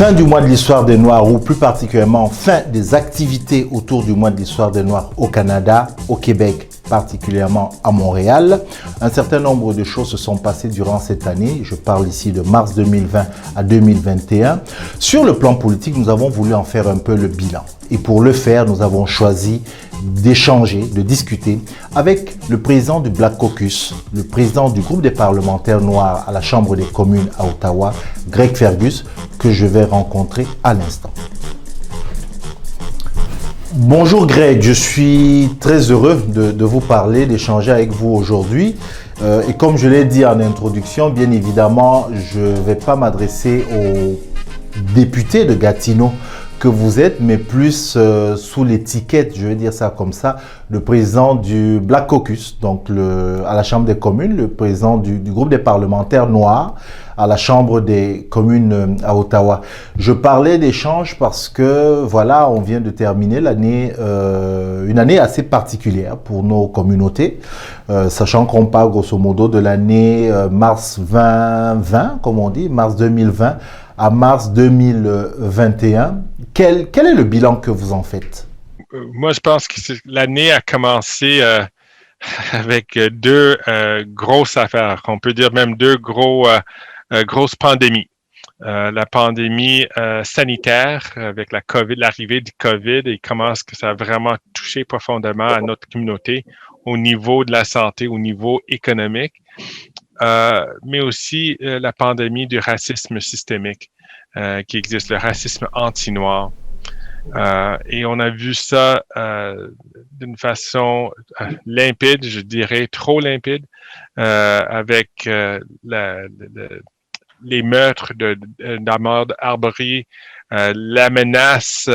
Fin du mois de l'histoire des Noirs, ou plus particulièrement fin des activités autour du mois de l'histoire des Noirs au Canada, au Québec, particulièrement à Montréal. Un certain nombre de choses se sont passées durant cette année. Je parle ici de mars 2020 à 2021. Sur le plan politique, nous avons voulu en faire un peu le bilan. Et pour le faire, nous avons choisi d'échanger, de discuter avec le président du Black Caucus, le président du groupe des parlementaires noirs à la Chambre des communes à Ottawa, Greg Fergus, que je vais rencontrer à l'instant. Bonjour Greg, je suis très heureux de vous parler, d'échanger avec vous aujourd'hui. Et comme je l'ai dit en introduction, bien évidemment, je ne vais pas m'adresser aux députés de Gatineau que vous êtes, mais plus sous l'étiquette, je vais dire ça comme ça, le président du Black Caucus, donc à la Chambre des communes, le président du groupe des parlementaires noirs à la Chambre des communes à Ottawa. Je parlais d'échange parce que, voilà, on vient de terminer l'année, une année assez particulière pour nos communautés, sachant qu'on parle grosso modo de l'année mars 2020, comme on dit, mars 2020 à mars 2021. Quel est le bilan que vous en faites? Moi, je pense que l'année a commencé avec deux grosses affaires. On peut dire même deux grosses pandémies. La pandémie sanitaire avec la COVID, l'arrivée du COVID et comment est-ce que ça a vraiment touché profondément à notre communauté au niveau de la santé, au niveau économique, mais aussi la pandémie du racisme systémique qui existe, le racisme anti-noir. Et on a vu ça d'une façon limpide, je dirais trop limpide, avec les meurtres d'Ahmaud Arbery, la menace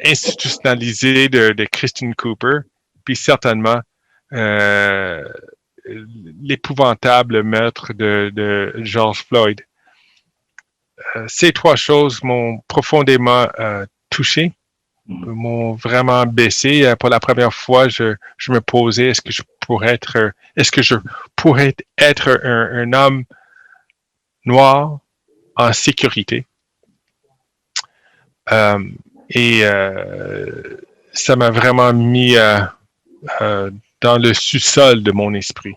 institutionnalisée de Christine Cooper, puis certainement l'épouvantable meurtre de George Floyd. Ces trois choses m'ont profondément touché, m'ont vraiment baissé. Pour la première fois, je me posais, est-ce que je pourrais être un homme noir en sécurité? Et ça m'a vraiment mis dans le sous-sol de mon esprit.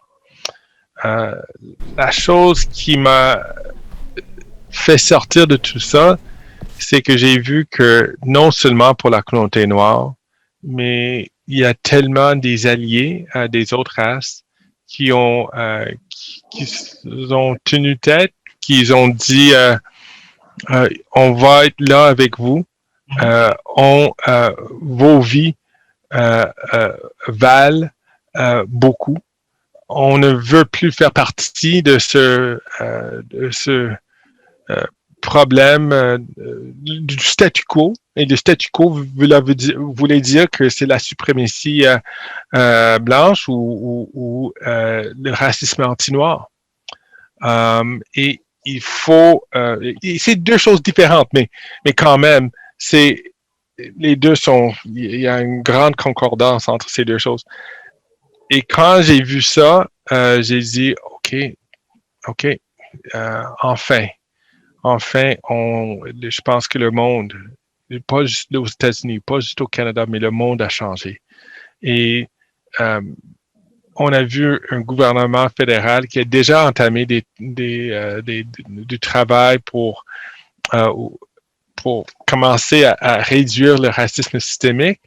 La chose qui m'a fait sortir de tout ça, c'est que j'ai vu que non seulement pour la communauté noire, mais il y a tellement des alliés des autres races qui ont tenu tête, qui ont dit on va être là avec vous, vos vies valent beaucoup. On ne veut plus faire partie de ce problème du statu quo. Et le statu quo voulait dire que c'est la suprématie blanche ou le racisme anti-noir. Et il faut... et c'est deux choses différentes, mais quand même, les deux sont... Il y a une grande concordance entre ces deux choses. Et quand j'ai vu ça, j'ai dit, OK, enfin, je pense que le monde, pas juste aux États-Unis, pas juste au Canada, mais le monde a changé. Et on a vu un gouvernement fédéral qui a déjà entamé du travail pour commencer à réduire le racisme systémique,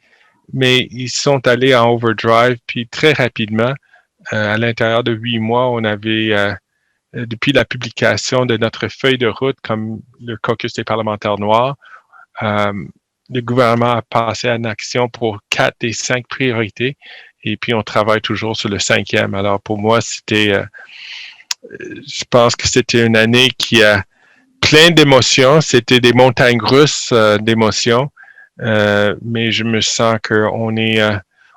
mais ils sont allés en overdrive, puis très rapidement, à l'intérieur de 8 mois, on avait... depuis la publication de notre feuille de route, comme le caucus des parlementaires noirs, le gouvernement a passé en action pour 4 des 5 priorités, et puis on travaille toujours sur le 5e. Alors pour moi, je pense que c'était une année qui a plein d'émotions, c'était des montagnes russes d'émotions, mais je me sens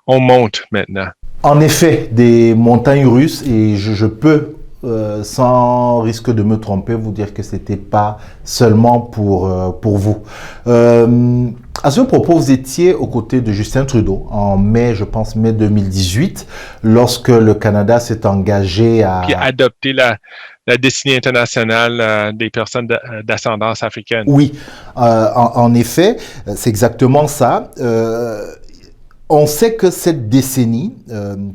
on monte maintenant. En effet, des montagnes russes, et je peux sans risque de me tromper, vous dire que c'était pas seulement pour vous. À ce propos, vous étiez aux côtés de Justin Trudeau en mai 2018, lorsque le Canada s'est engagé à... Puis adopter la destinée internationale des personnes d'ascendance africaine. Oui, en effet, c'est exactement ça. On sait que cette décennie,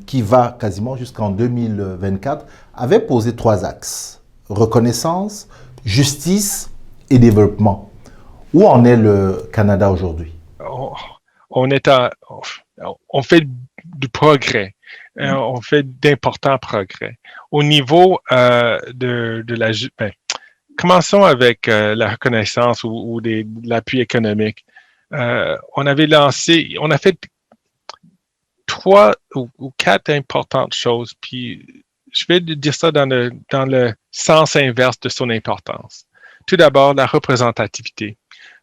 qui va quasiment jusqu'en 2024, avait posé 3 axes. Reconnaissance, justice et développement. Où en est le Canada aujourd'hui? On fait du progrès. On fait d'importants progrès. Au niveau de la... commençons avec la reconnaissance ou de l'appui économique. On a fait 3 ou 4 importantes choses, puis je vais dire ça dans le sens inverse de son importance. Tout d'abord, la représentativité.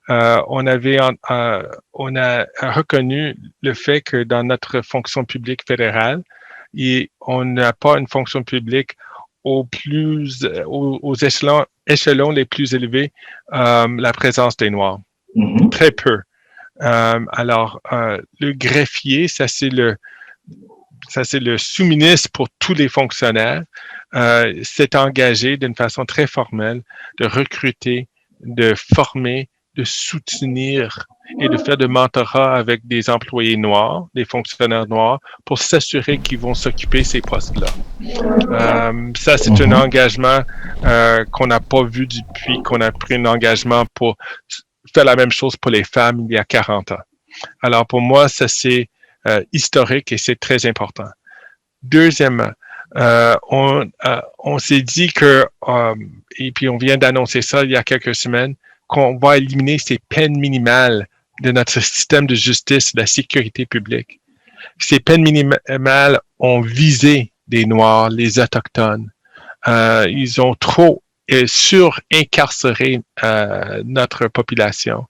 On a reconnu le fait que dans notre fonction publique fédérale, on n'a pas une fonction publique aux échelons les plus élevés, la présence des Noirs. Mm-hmm. Très peu. Alors, le greffier, ça c'est le sous-ministre pour tous les fonctionnaires, s'est engagé d'une façon très formelle de recruter, de former, de soutenir et de faire de mentorat avec des employés noirs, des fonctionnaires noirs, pour s'assurer qu'ils vont s'occuper de ces postes-là. Ça, c'est un engagement qu'on n'a pas vu depuis qu'on a pris un engagement pour faire la même chose pour les femmes il y a 40 ans. Alors, pour moi, ça, c'est historique et c'est très important. Deuxièmement, on s'est dit que, et puis on vient d'annoncer ça il y a quelques semaines, qu'on va éliminer ces peines minimales de notre système de justice et de la sécurité publique. Ces peines minimales ont visé des Noirs, les Autochtones. Ils ont trop surincarcéré notre population.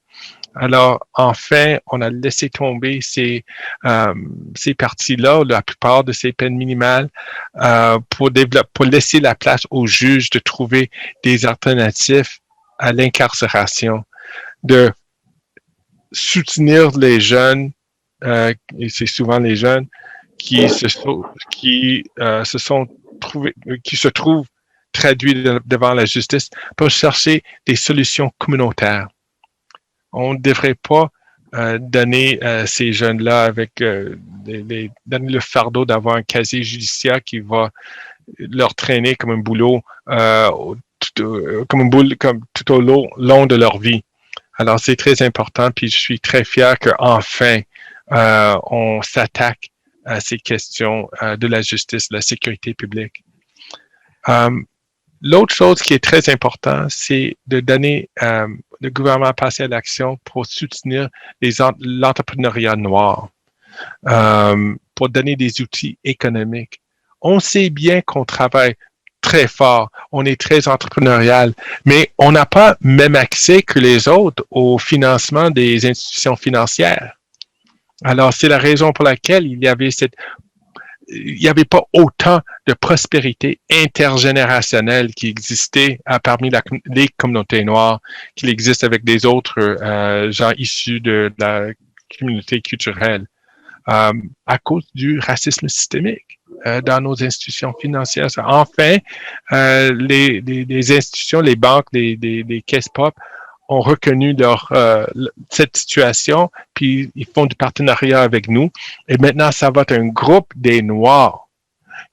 Alors, enfin, on a laissé tomber ces parties-là, la plupart de ces peines minimales, pour laisser la place aux juges de trouver des alternatives à l'incarcération, de soutenir les jeunes, et c'est souvent les jeunes qui se trouvent traduits devant la justice pour chercher des solutions communautaires. On ne devrait pas donner ces jeunes-là donner le fardeau d'avoir un casier judiciaire qui va leur traîner comme un boulot, tout au long de leur vie. Alors, c'est très important, puis je suis très fier qu'enfin, on s'attaque à ces questions de la justice, de la sécurité publique. L'autre chose qui est très importante, c'est de donner le gouvernement passer à l'action pour soutenir l'entrepreneuriat noir, pour donner des outils économiques. On sait bien qu'on travaille très fort, on est très entrepreneurial, mais on n'a pas même accès que les autres au financement des institutions financières. Alors, c'est la raison pour laquelle il n'y avait pas autant de prospérité intergénérationnelle qui existait parmi les communautés noires qu'il existe avec des autres gens issus de la communauté culturelle, à cause du racisme systémique dans nos institutions financières. Enfin, les institutions, les banques, les caisses pop ont reconnu cette situation, puis ils font du partenariat avec nous. Et maintenant, ça va être un groupe des Noirs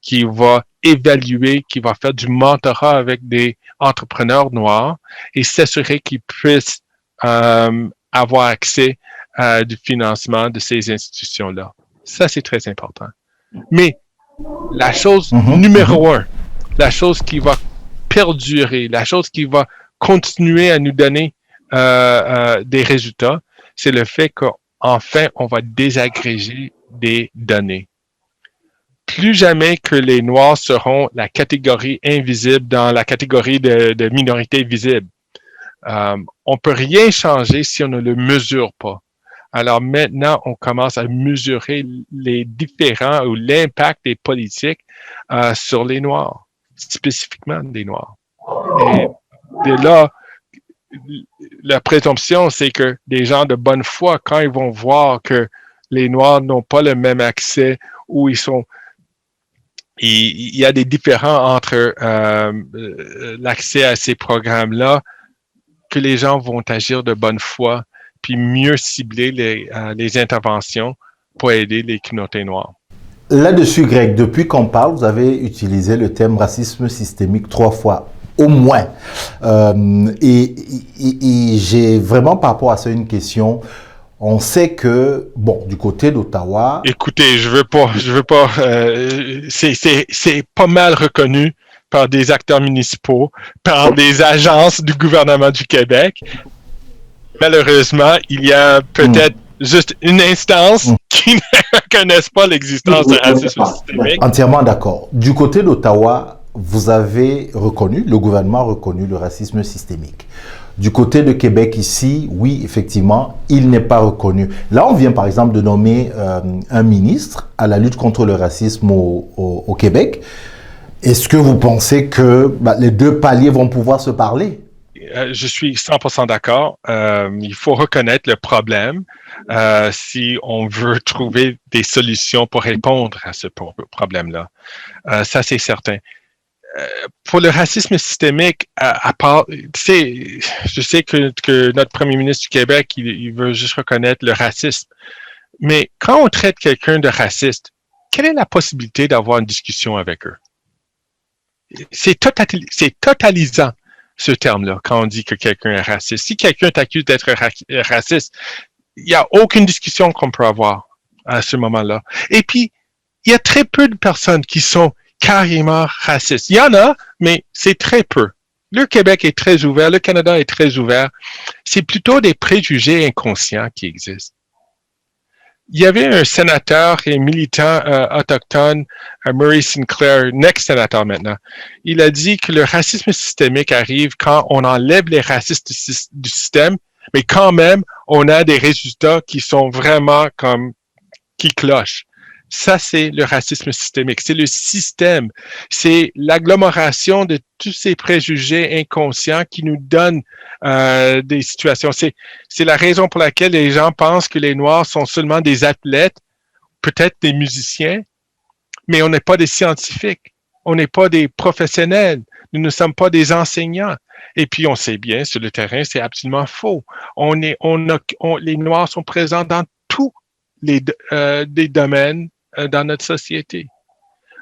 qui va évaluer, qui va faire du mentorat avec des entrepreneurs noirs et s'assurer qu'ils puissent avoir accès à du financement de ces institutions-là. Ça, c'est très important. Mais la chose numéro 1, la chose qui va perdurer, la chose qui va continuer à nous donner des résultats, c'est le fait qu'enfin, on va désagréger des données. Plus jamais que les Noirs seront la catégorie invisible dans la catégorie de minorité visible. On peut rien changer si on ne le mesure pas. Alors maintenant, on commence à mesurer les différents ou l'impact des politiques sur les Noirs, spécifiquement des Noirs. Et de là, la présomption, c'est que des gens de bonne foi, quand ils vont voir que les Noirs n'ont pas le même accès ou ils il y a des différends entre l'accès à ces programmes-là, que les gens vont agir de bonne foi, puis mieux cibler les interventions pour aider les communautés noires. Là-dessus, Greg, depuis qu'on parle, vous avez utilisé le terme racisme systémique 3 fois, au moins. Et j'ai vraiment par rapport à ça une question. On sait que, bon, du côté d'Ottawa... Écoutez, je veux pas, c'est pas mal reconnu par des acteurs municipaux, par des agences du gouvernement du Québec. Malheureusement, il y a peut-être juste une instance qui ne reconnaisse pas l'existence de racisme systémique. Entièrement d'accord. Du côté d'Ottawa, vous avez reconnu, le gouvernement a reconnu le racisme systémique. Du côté de Québec ici, oui, effectivement, il n'est pas reconnu. Là, on vient par exemple de nommer un ministre à la lutte contre le racisme au Québec. Est-ce que vous pensez que les deux paliers vont pouvoir se parler? Je suis 100% d'accord. Il faut reconnaître le problème si on veut trouver des solutions pour répondre à ce problème-là. Ça, c'est certain. Pour le racisme systémique, à part, tu sais, je sais que notre premier ministre du Québec, il veut juste reconnaître le racisme. Mais quand on traite quelqu'un de raciste, quelle est la possibilité d'avoir une discussion avec eux? C'est totalisant, ce terme-là, quand on dit que quelqu'un est raciste. Si quelqu'un t'accuse d'être raciste, il n'y a aucune discussion qu'on peut avoir à ce moment-là. Et puis, il y a très peu de personnes qui sont carrément raciste. Il y en a, mais c'est très peu. Le Québec est très ouvert, le Canada est très ouvert. C'est plutôt des préjugés inconscients qui existent. Il y avait un sénateur et militant autochtone, Murray Sinclair, ex-sénateur maintenant. Il a dit que le racisme systémique arrive quand on enlève les racistes du système, mais quand même, on a des résultats qui sont vraiment qui clochent. Ça, c'est le racisme systémique. C'est le système. C'est l'agglomération de tous ces préjugés inconscients qui nous donnent des situations. C'est la raison pour laquelle les gens pensent que les Noirs sont seulement des athlètes, peut-être des musiciens, mais on n'est pas des scientifiques. On n'est pas des professionnels. Nous ne sommes pas des enseignants. Et puis, on sait bien, sur le terrain, c'est absolument faux. Les Noirs sont présents dans tous les domaines dans notre société.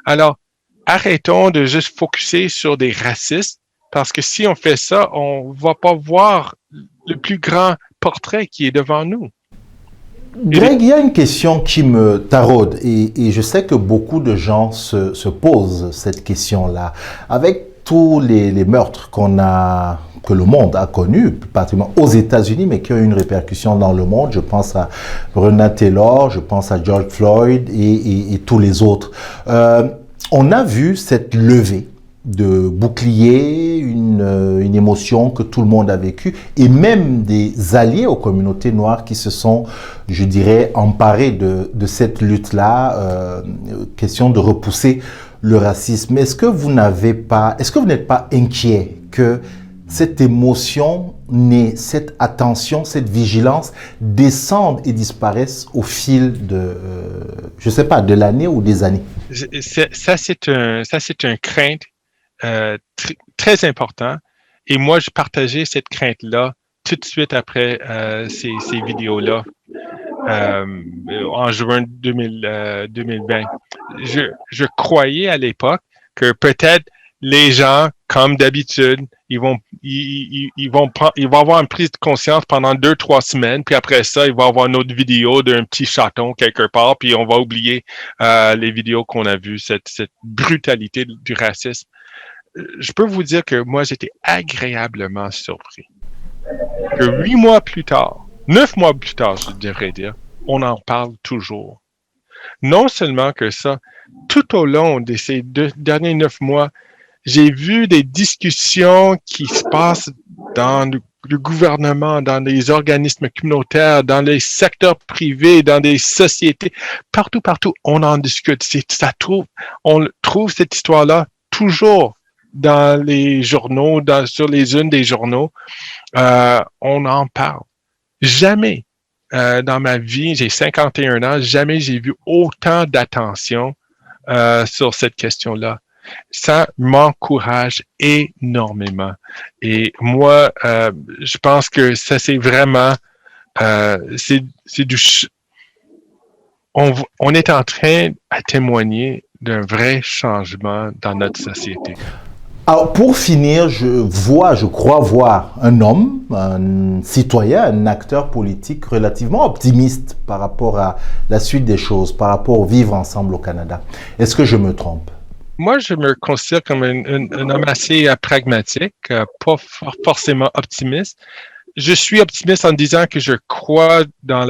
Alors, arrêtons de juste focusser sur des racistes, parce que si on fait ça, on va pas voir le plus grand portrait qui est devant nous. Greg, il y a une question qui me taraude et je sais que beaucoup de gens se posent cette question-là. Avec tous les meurtres que le monde a connus, particulièrement aux États-Unis, mais qui ont une répercussion dans le monde. Je pense à Breonna Taylor, je pense à George Floyd et tous les autres. On a vu cette levée de bouclier, une émotion que tout le monde a vécue, et même des alliés aux communautés noires qui se sont, je dirais, emparés de cette lutte-là, question de repousser le racisme. Est-ce que vous n'êtes pas inquiet que cette émotion, cette attention, cette vigilance descendent et disparaissent au fil de, je sais pas, de l'année ou des années? Ça, c'est un crainte très important. Et moi, je partageais cette crainte-là tout de suite après ces vidéos-là en juin 2020. Je croyais à l'époque que peut-être les gens, comme d'habitude, ils vont avoir une prise de conscience pendant 2-3 semaines, puis après ça, il va avoir une autre vidéo d'un petit chaton quelque part, puis on va oublier les vidéos qu'on a vues, cette brutalité du racisme. Je peux vous dire que moi, j'étais agréablement surpris. Que 8 mois plus tard, 9 mois plus tard, je devrais dire, on en parle toujours. Non seulement que ça, tout au long de ces derniers 9 mois, j'ai vu des discussions qui se passent dans le gouvernement, dans les organismes communautaires, dans les secteurs privés, dans des sociétés. Partout, on en discute. On trouve cette histoire-là toujours dans les journaux, sur les unes des journaux. On en parle. Jamais dans ma vie, j'ai 51 ans, jamais j'ai vu autant d'attention sur cette question-là. Ça m'encourage énormément. Et moi, je pense que ça, c'est vraiment, c'est du, on est en train à témoigner d'un vrai changement dans notre société. Alors, pour finir, je crois voir un homme, un citoyen, un acteur politique relativement optimiste par rapport à la suite des choses, par rapport au vivre ensemble au Canada. Est-ce que je me trompe? Moi, je me considère comme un homme assez pragmatique, pas forcément optimiste. Je suis optimiste en disant que je crois dans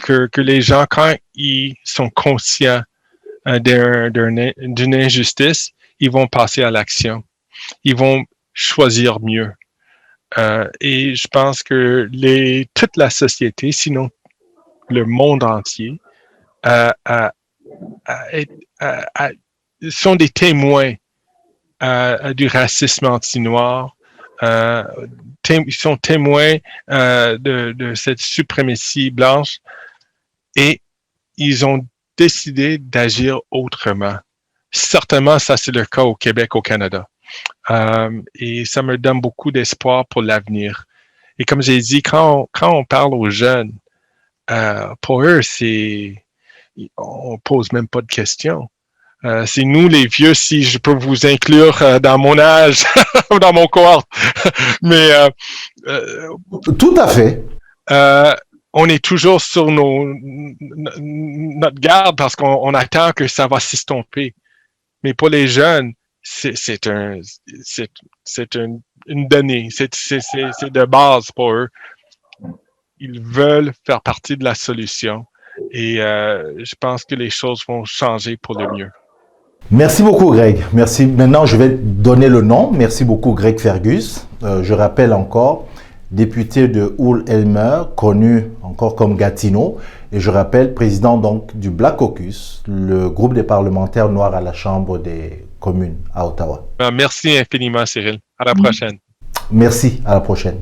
que les gens, quand ils sont conscients d'une injustice, ils vont passer à l'action. Ils vont choisir mieux. Et je pense que toute la société, sinon le monde entier, sont des témoins du racisme anti-noir. Ils sont témoins de cette suprématie blanche et ils ont décidé d'agir autrement. Certainement, ça c'est le cas au Québec, au Canada. Et ça me donne beaucoup d'espoir pour l'avenir. Et comme j'ai dit, quand on parle aux jeunes, pour eux, on pose même pas de questions. C'est nous les vieux, si je peux vous inclure dans mon âge ou dans mon cohorte. Mais tout à fait. On est toujours sur notre garde parce qu'on attend que ça va s'estomper. Mais pour les jeunes, c'est une donnée, c'est de base pour eux. Ils veulent faire partie de la solution et je pense que les choses vont changer pour le mieux. Merci beaucoup, Greg. Merci. Maintenant, je vais donner le nom. Merci beaucoup, Greg Fergus. Je rappelle encore, député de Hull-Elmer, connu encore comme Gatineau. Et je rappelle, président donc du Black Caucus, le groupe des parlementaires noirs à la Chambre des communes à Ottawa. Merci infiniment, Cyril. À la prochaine. Merci. À la prochaine.